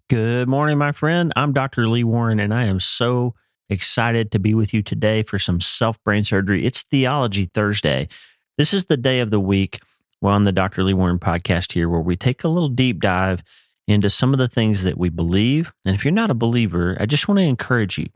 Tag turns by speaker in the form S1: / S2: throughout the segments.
S1: Good morning, my friend. I'm Dr. Lee Warren, and I am so excited to be with you today for some self brain surgery. It's Theology Thursday. This is the day of the week on the Dr. Lee Warren podcast here where we take a little deep dive into some of the things that we believe. And if you're not a believer, I just want to encourage you.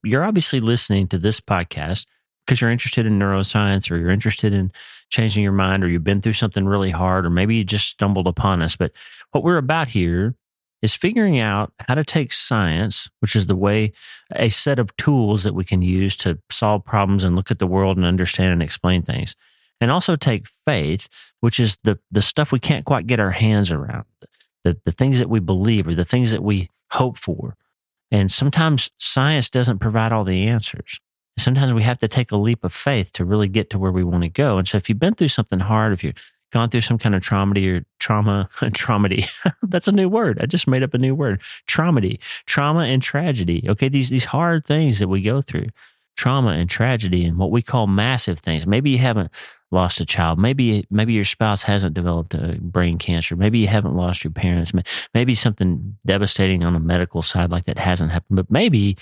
S1: You're obviously listening to this podcast because you're interested in neuroscience or you're interested in changing your mind or you've been through something really hard or maybe you just stumbled upon us. But what we're about here is figuring out how to take science, which is a set of tools that we can use to solve problems and look at the world and understand and explain things. And also take faith, which is the stuff we can't quite get our hands around, the things that we believe or the things that we hope for. And sometimes science doesn't provide all the answers. Sometimes we have to take a leap of faith to really get to where we want to go. And so if you've been through something hard, if you've gone through some kind of traumedy, that's a new word. I just made up a new word. Trauma and tragedy. Okay. These hard things that we go through, trauma and tragedy and what we call massive things. Maybe you haven't lost a child. Maybe your spouse hasn't developed a brain cancer. Maybe you haven't lost your parents. Maybe something devastating on the medical side like that hasn't happened, but maybe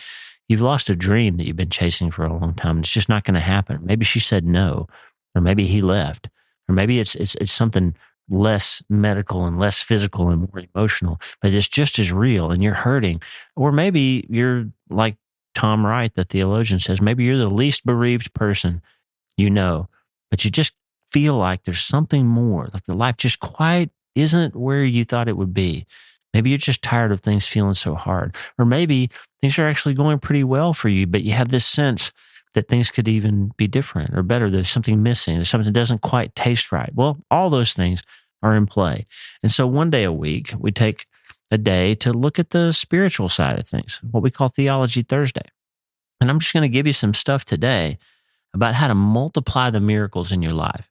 S1: you've lost a dream that you've been chasing for a long time. It's just not going to happen. Maybe she said no, or maybe he left. Or maybe it's something less medical and less physical and more emotional, but it's just as real and you're hurting. Or maybe you're like Tom Wright, the theologian, says, maybe you're the least bereaved person you know, but you just feel like there's something more, like the life just quite isn't where you thought it would be. Maybe you're just tired of things feeling so hard. Or maybe things are actually going pretty well for you, but you have this sense that things could even be different or better. There's something missing. There's something that doesn't quite taste right. Well, all those things are in play. And so one day a week, we take a day to look at the spiritual side of things, what we call Theology Thursday. And I'm just going to give you some stuff today about how to multiply the miracles in your life.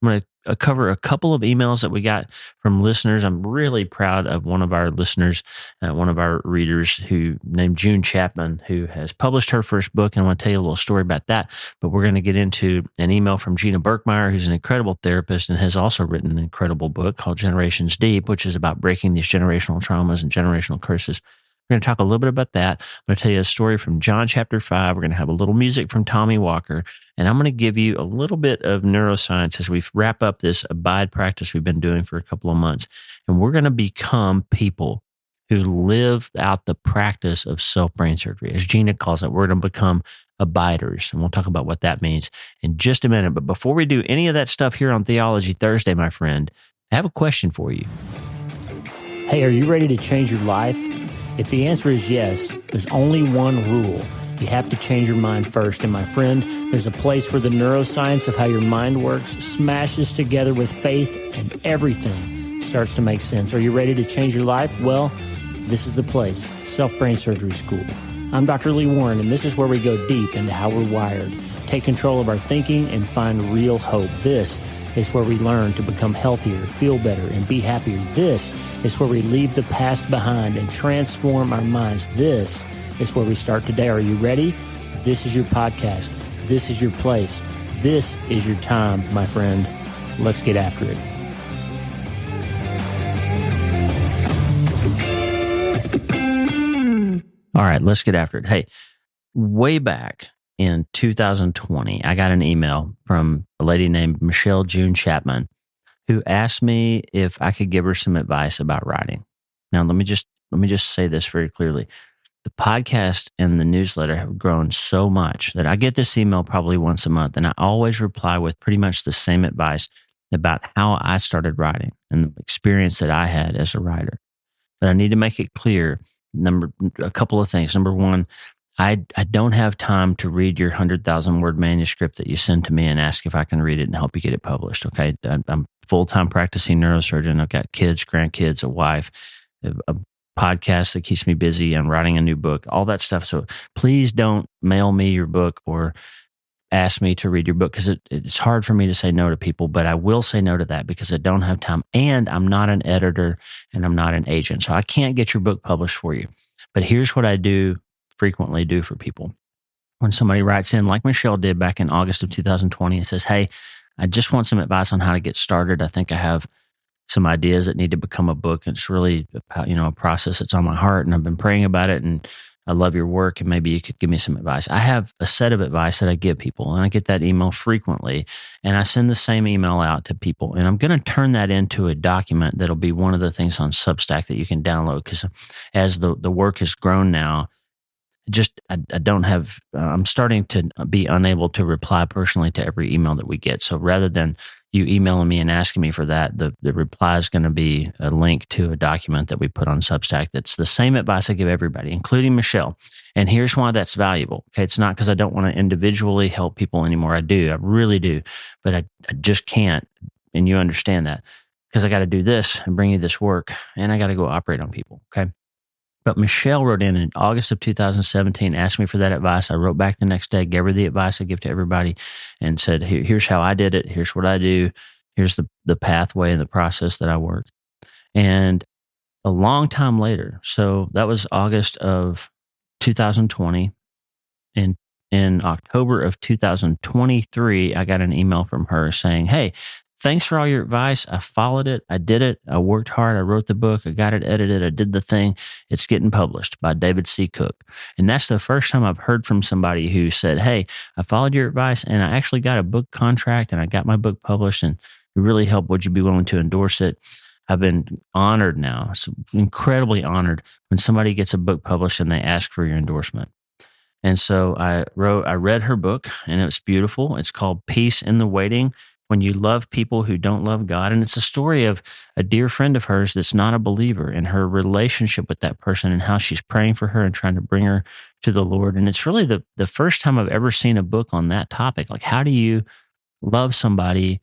S1: I'm going to cover a couple of emails that we got from listeners. I'm really proud of one of our listeners, one of our readers named June Chapman, who has published her first book. And I want to tell you a little story about that. But we're going to get into an email from Gina Berkmeyer, who's an incredible therapist and has also written an incredible book called Generations Deep, which is about breaking these generational traumas and generational curses. We're going to talk a little bit about that. I'm going to tell you a story from John chapter 5. We're going to have a little music from Tommy Walker. And I'm going to give you a little bit of neuroscience as we wrap up this abide practice we've been doing for a couple of months. And we're going to become people who live out the practice of self-brain surgery. As Gina calls it, we're going to become abiders. And we'll talk about what that means in just a minute. But before we do any of that stuff here on Theology Thursday, my friend, I have a question for you.
S2: Hey, are you ready to change your life? If the answer is yes, there's only one rule. You have to change your mind first. And my friend, there's a place where the neuroscience of how your mind works smashes together with faith and everything starts to make sense. Are you ready to change your life? Well, this is the place, Self-Brain Surgery School. I'm Dr. Lee Warren, and this is where we go deep into how we're wired, take control of our thinking, and find real hope. This is where we learn to become healthier, feel better, and be happier. This is where we leave the past behind and transform our minds. This is where we start today. Are you ready? This is your podcast. This is your place. This is your time, my friend. Let's get after it.
S1: All right, let's get after it. Hey, way back in 2020, I got an email from a lady named Michelle June Chapman who asked me if I could give her some advice about writing. Now, let me just say this very clearly. The podcast and the newsletter have grown so much that I get this email probably once a month, and I always reply with pretty much the same advice about how I started writing and the experience that I had as a writer. But I need to make it clear, a couple of things. Number one, I don't have time to read your 100,000 word manuscript that you send to me and ask if I can read it and help you get it published. Okay. I'm full-time practicing neurosurgeon. I've got kids, grandkids, a wife, a podcast that keeps me busy. I'm writing a new book, all that stuff. So please don't mail me your book or ask me to read your book because it's hard for me to say no to people, but I will say no to that because I don't have time and I'm not an editor and I'm not an agent. So I can't get your book published for you. But here's what I frequently do for people. When somebody writes in, like Michelle did back in August of 2020, and says, hey, I just want some advice on how to get started. I think I have some ideas that need to become a book. It's really, a process that's on my heart, and I've been praying about it, and I love your work, and maybe you could give me some advice. I have a set of advice that I give people, and I get that email frequently, and I send the same email out to people, and I'm going to turn that into a document that'll be one of the things on Substack that you can download, because as the work has grown now, I don't have, I'm starting to be unable to reply personally to every email that we get. So rather than you emailing me and asking me for that, the reply is going to be a link to a document that we put on Substack that's the same advice I give everybody, including Michelle. And here's why that's valuable. Okay. It's not because I don't want to individually help people anymore. I do. I really do. But I just can't. And you understand that, because I got to do this and bring you this work, and I got to go operate on people. Okay. But Michelle wrote in August of 2017, asked me for that advice. I wrote back the next day, gave her the advice I give to everybody, and said, here's how I did it. Here's what I do. Here's the pathway and the process that I work. And a long time later, so that was August of 2020. And in October of 2023, I got an email from her saying, hey, thanks for all your advice. I followed it. I did it. I worked hard. I wrote the book. I got it edited. I did the thing. It's getting published by David C. Cook. And that's the first time I've heard from somebody who said, hey, I followed your advice, and I actually got a book contract, and I got my book published, and it really helped. Would you be willing to endorse it? I've been honored now, so incredibly honored, when somebody gets a book published and they ask for your endorsement. And so I read her book, and it's beautiful. It's called Peace in the Waiting: When You Love People Who Don't Love God. And it's a story of a dear friend of hers that's not a believer, and her relationship with that person, and how she's praying for her and trying to bring her to the Lord. And it's really the first time I've ever seen a book on that topic. Like, how do you love somebody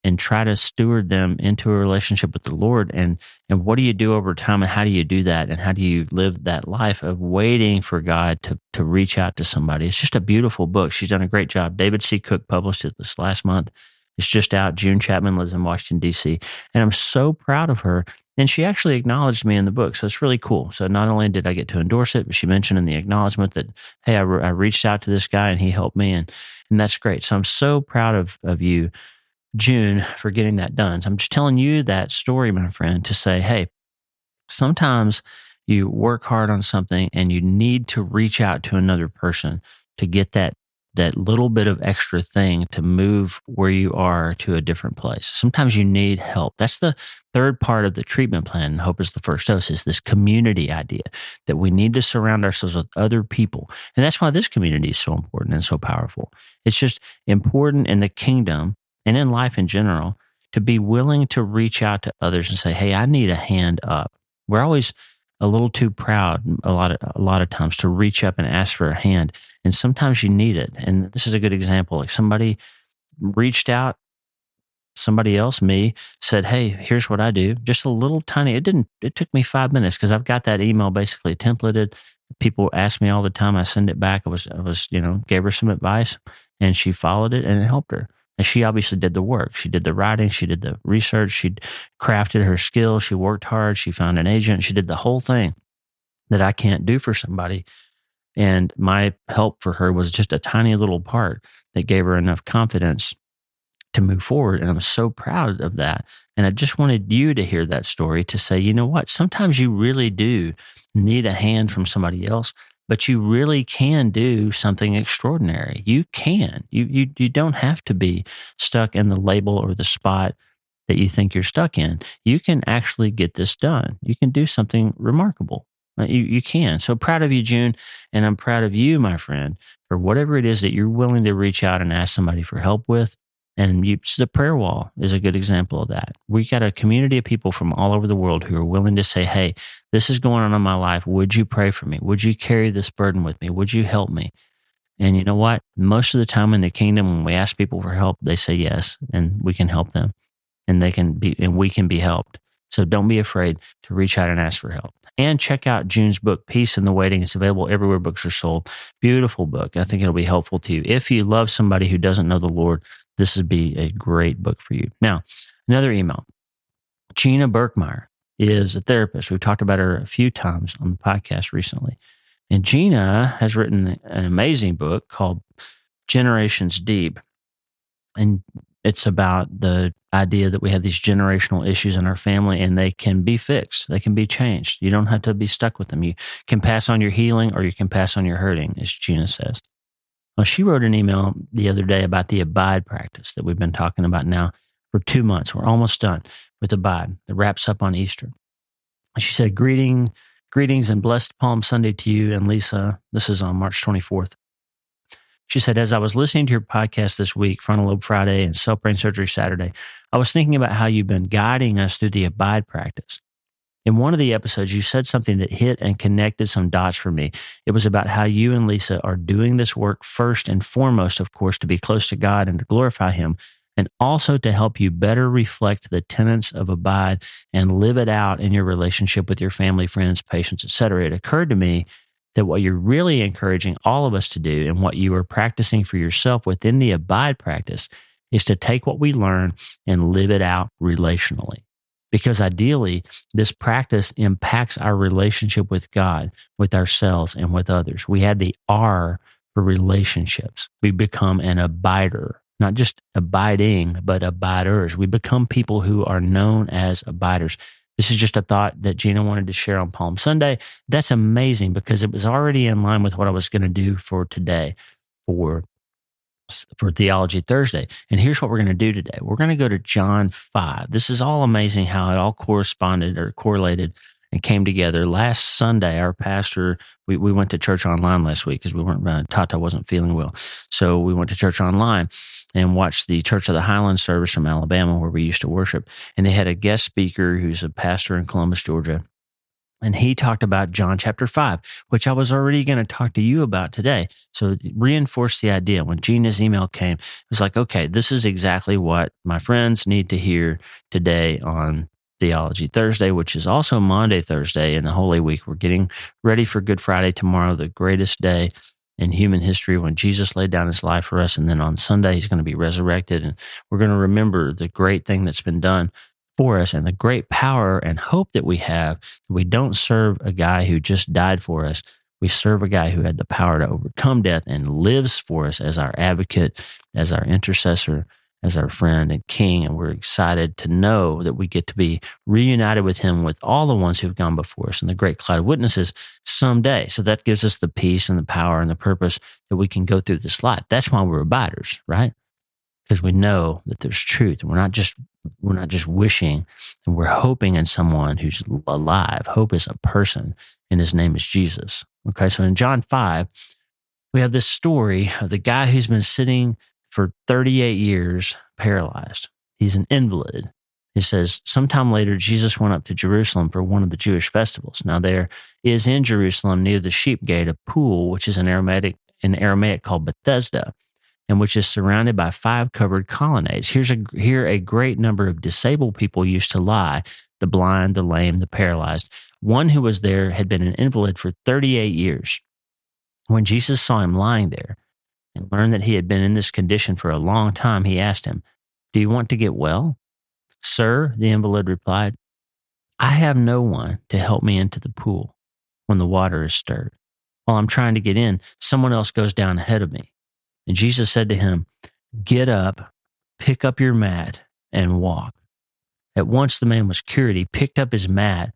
S1: and try to steward them into a relationship with the Lord? And what do you do over time, and how do you do that? And how do you live that life of waiting for God to reach out to somebody? It's just a beautiful book. She's done a great job. David C. Cook published it this last month. It's just out. June Chapman lives in Washington, D.C. And I'm so proud of her. And she actually acknowledged me in the book. So it's really cool. So not only did I get to endorse it, but she mentioned in the acknowledgement that, hey, I reached out to this guy and he helped me. And that's great. So I'm so proud of you, June, for getting that done. So I'm just telling you that story, my friend, to say, hey, sometimes you work hard on something and you need to reach out to another person to get that little bit of extra thing to move where you are to a different place. Sometimes you need help. That's the third part of the treatment plan. Hope is the first dose, is this community idea that we need to surround ourselves with other people. And that's why this community is so important and so powerful. It's just important in the kingdom and in life in general to be willing to reach out to others and say, hey, I need a hand up. We're always a little too proud a lot of times to reach up and ask for a hand. And sometimes you need it. And this is a good example. Like, somebody reached out, somebody else, me, said, hey, here's what I do. Just a little tiny, it took me 5 minutes, because I've got that email basically templated. People ask me all the time. I send it back. I was, gave her some advice, and she followed it, and it helped her. And she obviously did the work. She did the writing. She did the research. She crafted her skills. She worked hard. She found an agent. She did the whole thing that I can't do for somebody. And my help for her was just a tiny little part that gave her enough confidence to move forward. And I'm so proud of that. And I just wanted you to hear that story, to say, you know what? Sometimes you really do need a hand from somebody else, but you really can do something extraordinary. You can. You don't have to be stuck in the label or the spot that you think you're stuck in. You can actually get this done. You can do something remarkable. You can. So proud of you, June. And I'm proud of you, my friend, for whatever it is that you're willing to reach out and ask somebody for help with. And the prayer wall is a good example of that. We got a community of people from all over the world who are willing to say, hey, this is going on in my life. Would you pray for me? Would you carry this burden with me? Would you help me? And you know what? Most of the time in the kingdom, when we ask people for help, they say yes, and we can help them, and we can be helped. So don't be afraid to reach out and ask for help. And check out June's book, Peace in the Waiting. It's available everywhere books are sold. Beautiful book. I think it'll be helpful to you. If you love somebody who doesn't know the Lord, this would be a great book for you. Now, another email. Gina Berkmeyer is a therapist. We've talked about her a few times on the podcast recently. And Gina has written an amazing book called Generations Deep. And it's about the idea that we have these generational issues in our family and they can be fixed. They can be changed. You don't have to be stuck with them. You can pass on your healing or you can pass on your hurting, as Gina says. Well, she wrote an email the other day about the abide practice that we've been talking about now for 2 months. We're almost done with abide. It wraps up on Easter. She said, greetings and blessed Palm Sunday to you and Lisa. This is on March 24th. She said, as I was listening to your podcast this week, Frontal Lobe Friday and Self Brain Surgery Saturday, I was thinking about how you've been guiding us through the abide practice. In one of the episodes, you said something that hit and connected some dots for me. It was about how you and Lisa are doing this work first and foremost, of course, to be close to God and to glorify Him, and also to help you better reflect the tenets of abide and live it out in your relationship with your family, friends, patients, etc. It occurred to me that what you're really encouraging all of us to do and what you are practicing for yourself within the abide practice is to take what we learn and live it out relationally. Because ideally, this practice impacts our relationship with God, with ourselves, and with others. We had the R for relationships. We become an abider, not just abiding, but abiders. We become people who are known as abiders. This is just a thought that Gina wanted to share on Palm Sunday. That's amazing because it was already in line with what I was going to do for today for Theology Thursday. And here's what we're going to do today. We're going to go to John 5. This is all amazing how it all corresponded or correlated and came together. Last Sunday, our pastor, we went to church online last week because we weren't, Tata wasn't feeling well. So we went to church online and watched the Church of the Highlands service from Alabama where we used to worship. And they had a guest speaker who's a pastor in Columbus, Georgia. And he talked about John chapter 5, which I was already going to talk to you about today. So it reinforced the idea. When Gina's email came, it was like, okay, this is exactly what my friends need to hear today on Theology Thursday, which is also Monday, Thursday in the Holy Week. We're getting ready for Good Friday tomorrow, the greatest day in human history when Jesus laid down his life for us. And then on Sunday, he's going to be resurrected. And we're going to remember the great thing that's been done for us and the great power and hope that we have. We don't serve a guy who just died for us. We serve a guy who had the power to overcome death and lives for us as our advocate, as our intercessor, as our friend and king. And we're excited to know that we get to be reunited with him, with all the ones who've gone before us in the great cloud of witnesses someday. So that gives us the peace and the power and the purpose that we can go through this life. That's why we're abiders, right? Because we know that there's truth. We're not just wishing, and we're hoping in someone who's alive. Hope is a person, and his name is Jesus. Okay, so in John 5, we have this story of the guy who's been sitting for 38 years paralyzed. He's an invalid. It says, sometime later, Jesus went up to Jerusalem for one of the Jewish festivals. Now, there is in Jerusalem near the sheep gate a pool, which is in Aramaic called Bethesda, and which is surrounded by 5 covered colonnades. Here a great number of disabled people used to lie, the blind, the lame, the paralyzed. One who was there had been an invalid for 38 years. When Jesus saw him lying there and learned that he had been in this condition for a long time, he asked him, "Do you want to get well?" "Sir," the invalid replied, "I have no one to help me into the pool when the water is stirred. While I'm trying to get in, someone else goes down ahead of me." And Jesus said to him, "Get up, pick up your mat, and walk." At once the man was cured. He picked up his mat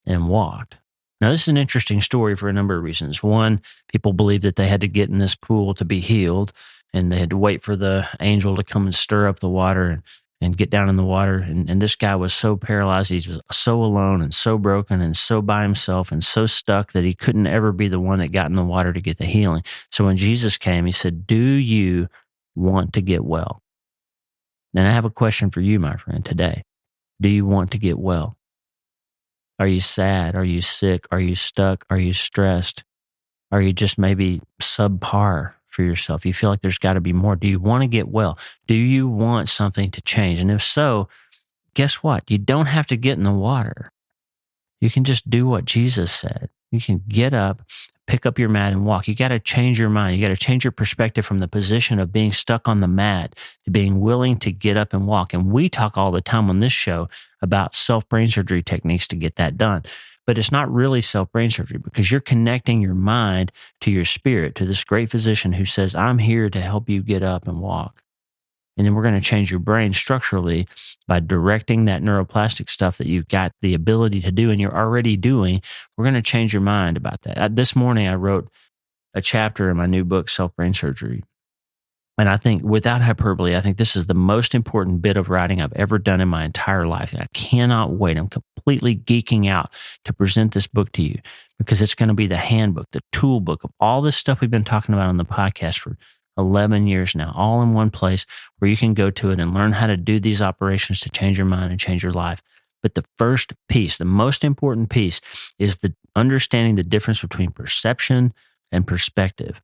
S1: and walked. Now, this is an interesting story for a number of reasons. One, people believed that they had to get in this pool to be healed, and they had to wait for the angel to come and stir up the water and get down in the water. And this guy was so paralyzed, he was so alone and so broken and so by himself and so stuck that he couldn't ever be the one that got in the water to get the healing. So when Jesus came, he said, "Do you want to get well?" And I have a question for you, my friend, today. Do you want to get well? Are you sad? Are you sick? Are you stuck? Are you stressed? Are you just maybe subpar for yourself? You feel like there's got to be more. Do you want to get well? Do you want something to change? And if so, guess what? You don't have to get in the water. You can just do what Jesus said. You can get up, pick up your mat and walk. You got to change your mind. You got to change your perspective from the position of being stuck on the mat to being willing to get up and walk. And we talk all the time on this show about self-brain surgery techniques to get that done. But it's not really self-brain surgery because you're connecting your mind to your spirit, to this great physician who says, "I'm here to help you get up and walk." And then we're going to change your brain structurally by directing that neuroplastic stuff that you've got the ability to do and you're already doing. We're going to change your mind about that. This morning, I wrote a chapter in my new book, Self-Brain Surgery. And I think, without hyperbole, I think this is the most important bit of writing I've ever done in my entire life. I cannot wait. I'm completely geeking out to present this book to you because it's going to be the handbook, the tool book of all this stuff we've been talking about on the podcast for 11 years now, all in one place where you can go to it and learn how to do these operations to change your mind and change your life. But the first piece, the most important piece, is the understanding the difference between perception and perspective.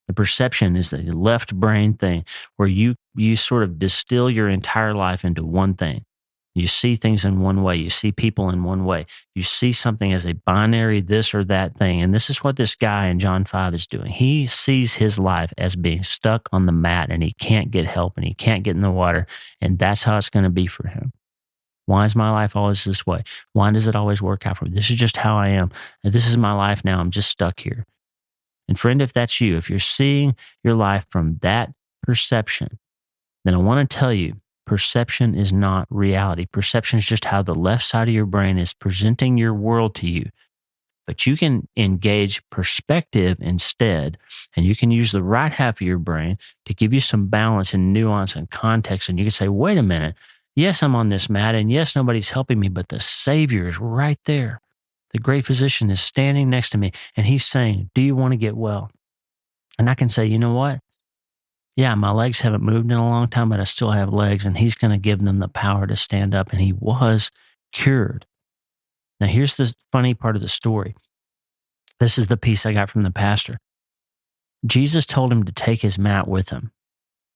S1: The perception is the left brain thing where you sort of distill your entire life into one thing. You see things in one way. You see people in one way. You see something as a binary this or that thing. And this is what this guy in John 5 is doing. He sees his life as being stuck on the mat and he can't get help and he can't get in the water. And that's how it's going to be for him. Why is my life always this way? Why does it always work out for me? This is just how I am. And this is my life now. I'm just stuck here. And friend, if that's you, if you're seeing your life from that perception, then I want to tell you, perception is not reality. Perception is just how the left side of your brain is presenting your world to you. But you can engage perspective instead, and you can use the right half of your brain to give you some balance and nuance and context. And you can say, wait a minute, yes, I'm on this mat, and yes, nobody's helping me, but the Savior is right there. The great physician is standing next to me and he's saying, do you want to get well? And I can say, you know what? Yeah, my legs haven't moved in a long time, but I still have legs, and he's going to give them the power to stand up. And he was cured. Now, here's the funny part of the story. This is the piece I got from the pastor. Jesus told him to take his mat with him.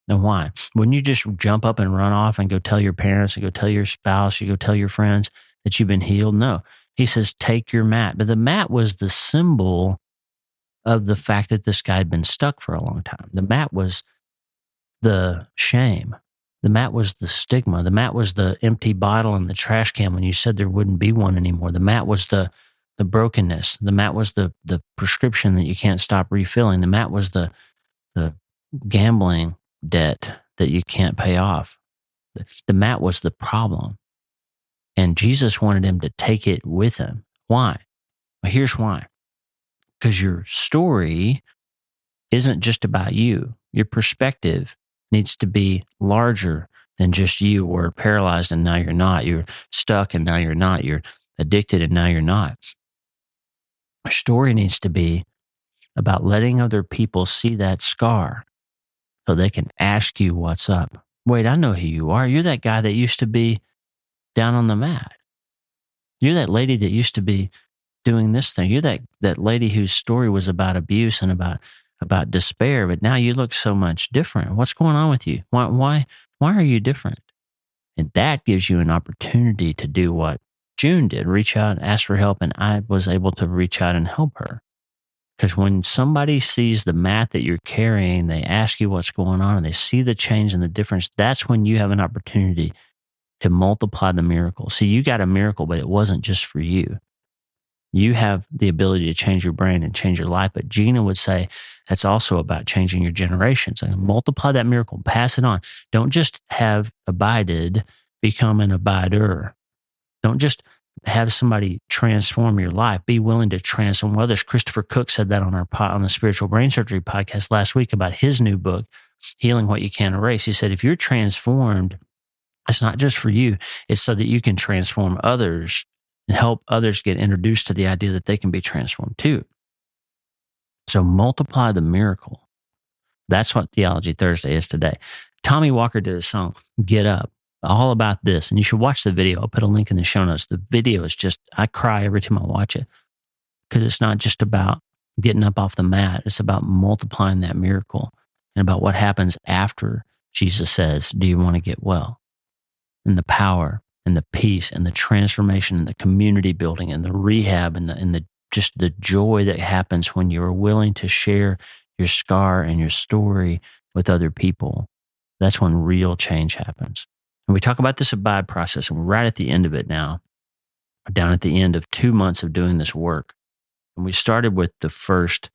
S1: Now, why? Wouldn't you just jump up and run off and go tell your parents, and go tell your spouse, you go tell your friends that you've been healed? No. He says, take your mat. But the mat was the symbol of the fact that this guy had been stuck for a long time. The mat was the shame. The mat was the stigma. The mat was the empty bottle in the trash can when you said there wouldn't be one anymore. The mat was the brokenness. The mat was the prescription that you can't stop refilling. The mat was the gambling debt that you can't pay off. The mat was the problem. And Jesus wanted him to take it with him. Why? Well, here's why. Because your story isn't just about you. Your perspective needs to be larger than just you were paralyzed and now you're not. You're stuck and now you're not. You're addicted and now you're not. Your story needs to be about letting other people see that scar so they can ask you what's up. Wait, I know who you are. You're that guy that used to be down on the mat. You're that lady that used to be doing this thing. You're that lady whose story was about abuse and about despair, but now you look so much different. What's going on with you? Why are you different? And that gives you an opportunity to do what June did, reach out, ask for help, and I was able to reach out and help her. Because when somebody sees the mat that you're carrying, they ask you what's going on, and they see the change and the difference, that's when you have an opportunity to multiply the miracle. See, you got a miracle, but it wasn't just for you. You have the ability to change your brain and change your life. But Gina would say that's also about changing your generations. And multiply that miracle, pass it on. Don't just have abided, become an abider. Don't just have somebody transform your life. Be willing to transform others. Christopher Cook said that on the Spiritual Brain Surgery podcast last week about his new book, Healing What You Can't Erase. He said, if you're transformed, it's not just for you. It's so that you can transform others and help others get introduced to the idea that they can be transformed too. So multiply the miracle. That's what Theology Thursday is today. Tommy Walker did a song, Get Up, all about this. And you should watch the video. I'll put a link in the show notes. The video is just, I cry every time I watch it because it's not just about getting up off the mat. It's about multiplying that miracle and about what happens after Jesus says, do you want to get well? And the power and the peace and the transformation and the community building and the rehab and the just the joy that happens when you're willing to share your scar and your story with other people. That's when real change happens. And we talk about this abide process, and we're right at the end of it now. We're down at the end of 2 months of doing this work. And we started with the first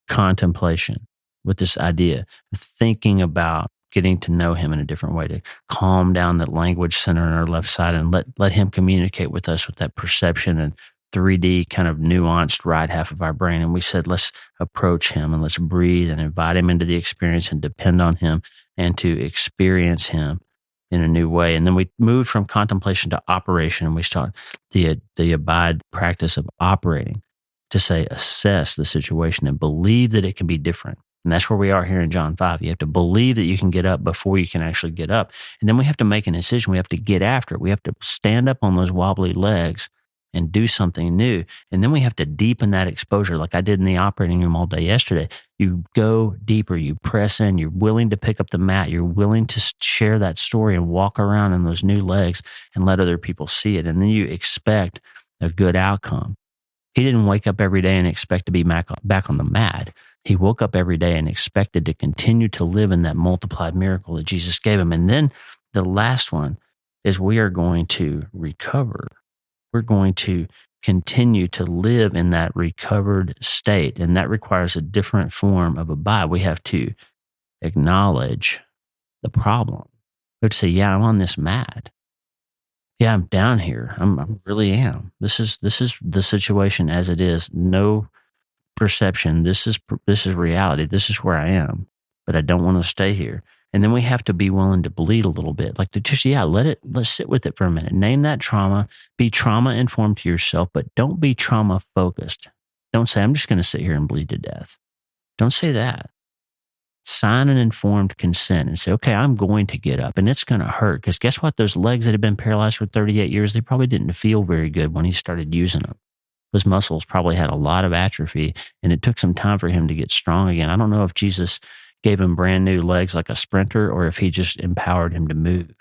S1: contemplation, with this idea of thinking about getting to know him in a different way, to calm down that language center on our left side and let him communicate with us with that perception and 3D kind of nuanced right half of our brain. And we said, let's approach him and let's breathe and invite him into the experience and depend on him and to experience him in a new way. And then we moved from contemplation to operation, and we start the abide practice of operating, to say, assess the situation and believe that it can be different. And that's where we are here in John 5. You have to believe that you can get up before you can actually get up. And then we have to make an incision. We have to get after it. We have to stand up on those wobbly legs and do something new. And then we have to deepen that exposure, like I did in the operating room all day yesterday. You go deeper, you press in, you're willing to pick up the mat, you're willing to share that story and walk around in those new legs and let other people see it. And then you expect a good outcome. He didn't wake up every day and expect to be back on the mat. He woke up every day and expected to continue to live in that multiplied miracle that Jesus gave him. And then the last one is we are going to recover. We're going to continue to live in that recovered state. And that requires a different form of abide. We have to acknowledge the problem. We have to say, yeah, I'm on this mat. Yeah, I'm down here. I really am. This is the situation as it is. No perception. This is reality. This is where I am, but I don't want to stay here. And then we have to be willing to bleed a little bit, like to just, let's sit with it for a minute. Name that trauma, be trauma informed to yourself, but don't be trauma focused. Don't say, I'm just going to sit here and bleed to death. Don't say that. Sign an informed consent and say, okay, I'm going to get up and it's going to hurt. Because guess what? Those legs that have been paralyzed for 38 years, they probably didn't feel very good when he started using them. Those muscles probably had a lot of atrophy, and it took some time for him to get strong again. I don't know if Jesus gave him brand new legs like a sprinter, or if he just empowered him to move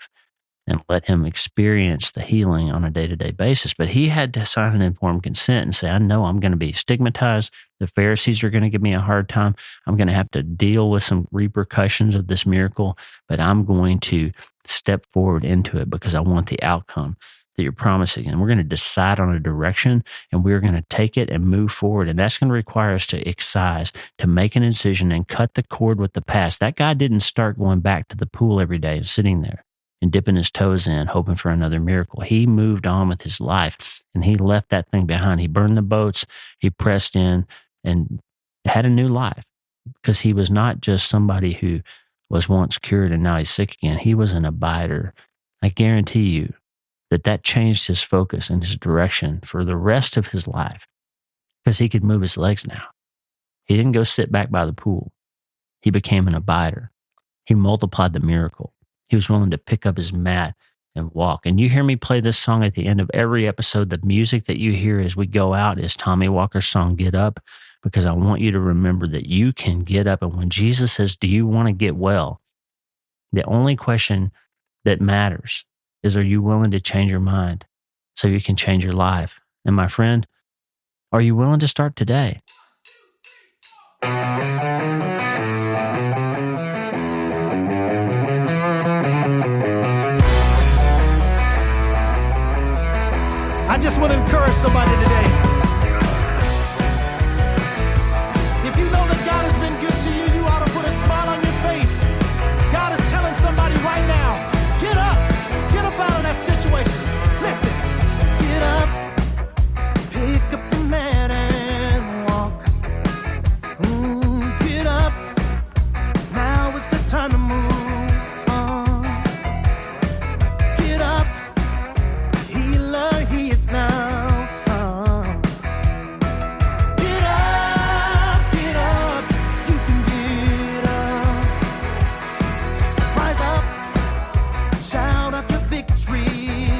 S1: and let him experience the healing on a day-to-day basis. But he had to sign an informed consent and say, I know I'm going to be stigmatized. The Pharisees are going to give me a hard time. I'm going to have to deal with some repercussions of this miracle, but I'm going to step forward into it because I want the outcome that you're promising. And we're going to decide on a direction, and we're going to take it and move forward. And that's going to require us to excise, to make an incision and cut the cord with the past. That guy didn't start going back to the pool every day and sitting there and dipping his toes in, hoping for another miracle. He moved on with his life, and he left that thing behind. He burned the boats, he pressed in, and had a new life, because he was not just somebody who was once cured and now he's sick again. He was an abider. I guarantee you that changed his focus and his direction for the rest of his life, because he could move his legs now. He didn't go sit back by the pool. He became an abider. He multiplied the miracle. He was willing to pick up his mat and walk. And you hear me play this song at the end of every episode. The music that you hear as we go out is Tommy Walker's song, Get Up, because I want you to remember that you can get up. And when Jesus says, do you want to get well? The only question that matters is, are you willing to change your mind so you can change your life? And my friend, are you willing to start today?
S3: I just want to encourage somebody today. If you know that God has been good to you, you ought to put a smile on your face. God is telling somebody right now, get up out of that situation. Listen, get up, pick up your mat and walk. Get up, now is the time to move on. Get up, healer, he is now come. Get up, you can get up. Rise up, shout out your victory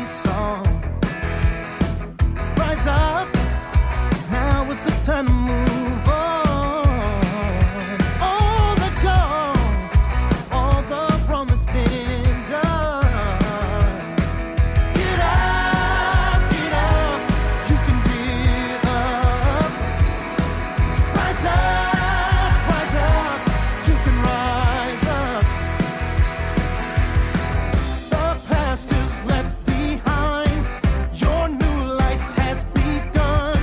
S3: song. Rise up, now is the time to move on. All the gone, all the wrong that's been done. Get up, you can get up. Rise up, you can rise up. The past is left behind. Your new life has begun.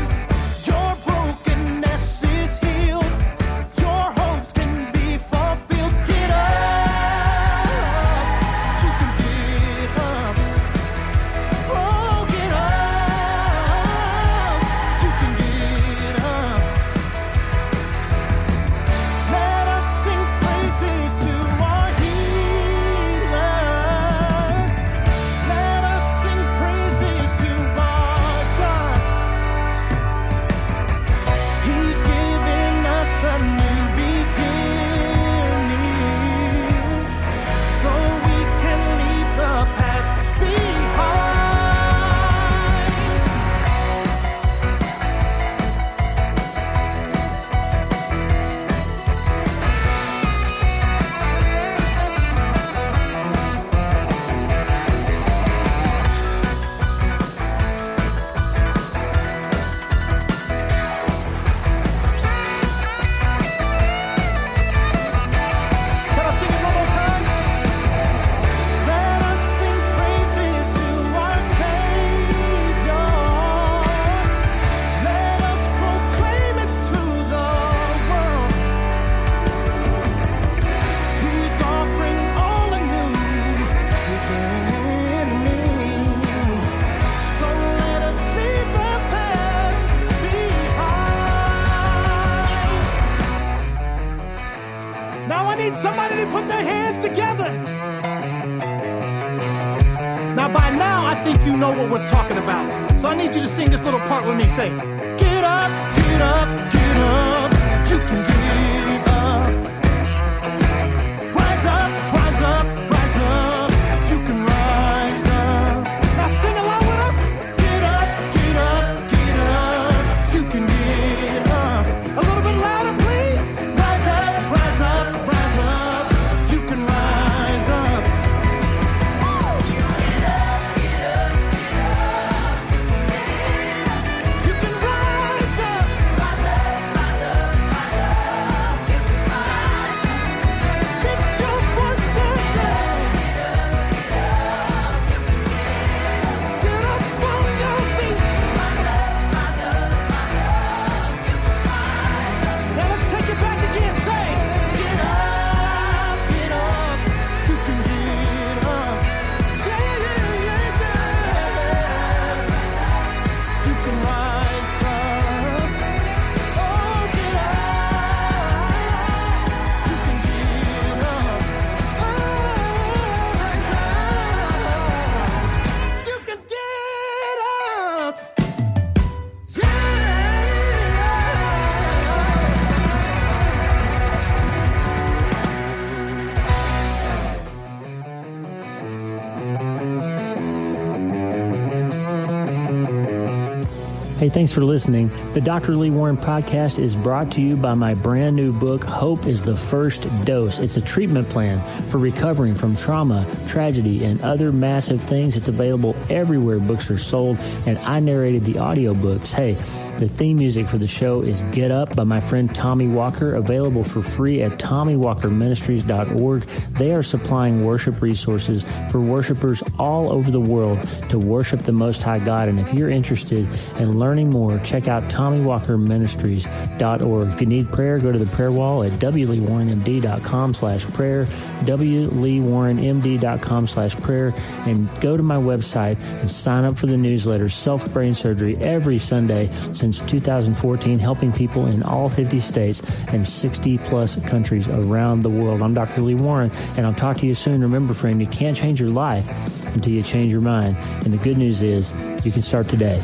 S3: Your brokenness Why did he put their hands together? Now by now, I think you know what we're talking about. So I need you to sing this little part with me. Say, get up, get up, get up. You can get up. Rise up, rise up, rise up. You can rise up. Now sing along with us. Get up, get up, get up. You can get up. A little bit louder, please. Rise up, rise up, rise up. You can rise up. You can rise up. Rise up, rise up, rise up. You can rise. Lift your voice and say, get up on your feet. Now let's take it back again. Say, get up, get up. You can get up. Yeah, yeah, yeah, yeah. You can rise up. Oh, get up. You can get up. Oh, rise up. You can get up. Yeah.
S2: Hey, thanks for listening. The Dr. Lee Warren podcast is brought to you by my brand new book, Hope is the First Dose. It's a treatment plan for recovering from trauma, tragedy, and other massive things. It's available everywhere books are sold, and I narrated the audiobooks. Hey, the theme music for the show is Get Up by my friend Tommy Walker, available for free at TommyWalkerMinistries.org. They are supplying worship resources for worshipers all over the world to worship the Most High God. And if you're interested in learning more, check out TommyWalkerMinistries.org. If you need prayer, go to the prayer wall at wleewarrenmd.com/prayer, wleewarrenmd.com/prayer, and go to my website and sign up for the newsletter, Self-Brain Surgery, every Sunday since 2014, helping people in all 50 states and 60-plus countries around the world. I'm Dr. Lee Warren, and I'll talk to you soon. Remember, friend, you can't change your life until you change your mind. And the good news is you can start today.